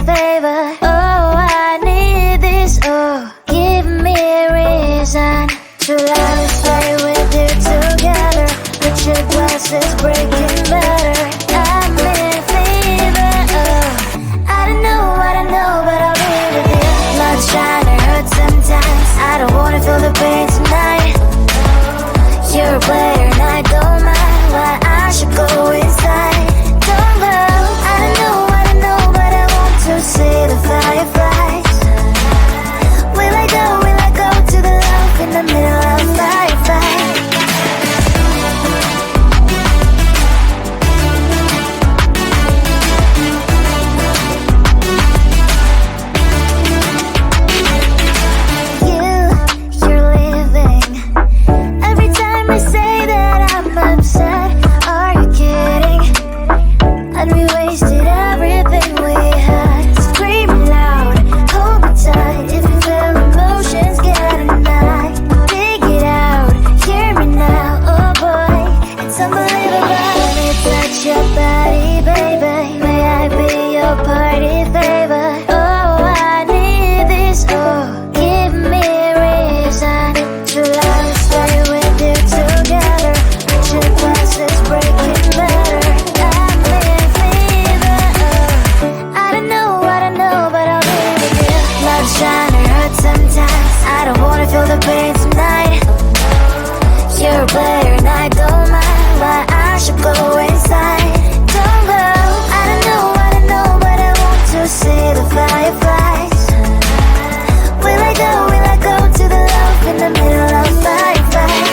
favor. Oh, I need this. Oh, give me a reason to let us stay with you together. Put your glasses breaking better. I'm in fever. Oh, I don't know what I know, but I'll be with you. Love's trying to hurt sometimes. I don't wanna feel the pain tonight. You're a player and I don't mind. Why I should go inside. Don't go. I don't know what I know, but I want to see the fireflies. Will I go to the love in the middle of firefight? You're leaving. Every time I say that I'm upset, are you kidding? And we wasted everything we had. Screaming loud, hold me tight. If you feel emotions, get a knife. Dig it out, hear me now. Oh boy, it's unbelievable. Let me touch your body, baby. May I be your party favor? Oh, I need this. Oh, give me a reason to let us stay with you together. Put your glasses breaking better. I'm in fever. Oh, I don't know what I know, but I'll be with you. Love's trying to hurt sometimes. I don't wanna feel the pain tonight. You're a player and I don't mind. Why I should go inside. Don't go. I don't know what I know, but I want to see the fireflies. Will I go to the love in the middle of firefight?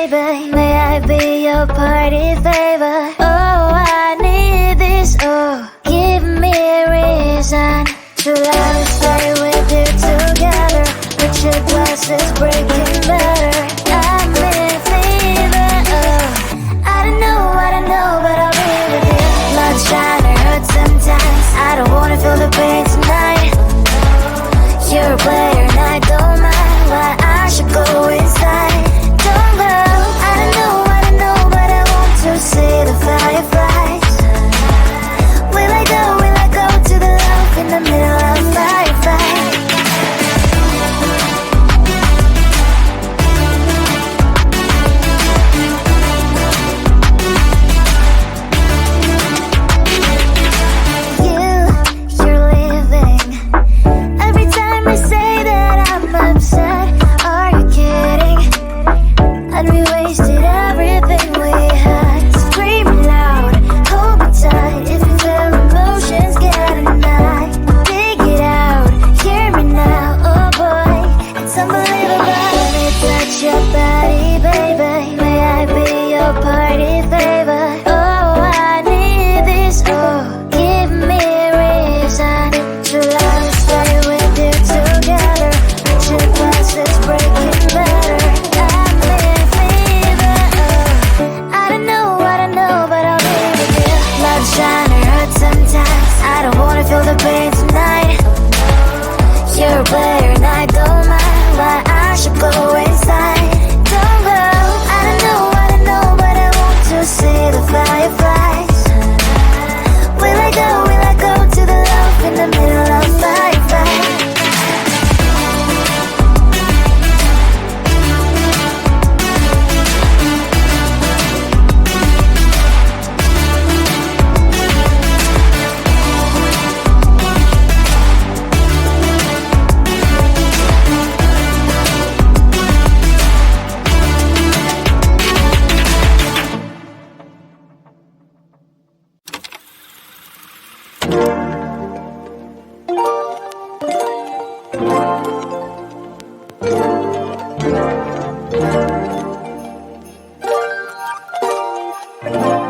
baby. May I be your party favor? Oh, I need this. Oh, give me a reason to let me stay with you together. With your glasses breaking better. I'm in fever. Oh, I don't know, but I'll be with you. Love's trying to hurt sometimes. I don't wanna feel the pain tonight. You're a player and I don't mind why I should go inside. Don't go. I don't know, but I want to see the fireflies. Will I go to the love in the middle of firefight? You're leaving. Every time I say that I'm upset, are you kidding? And we wasted everything we had. Screaming loud, hold me tight. If you feel emotions getting high, dig it out, hear me now. Oh boy, it's unbelievable. Let me touch your body, baby. May I be your party favor? Oh, I need this. Oh, give me a reason to let me stay with you together. With your glasses breaking better. I'm in fever. Oh, I don't know, but I'll be with you. Love's trying to hurt sometimes. I don't wanna feel the pain tonight. You're a player and I don't mind why I should go inside. Don't go. I don't know, but I want to see the fireflies. Will I go to the love in the middle of firefight? Thank you.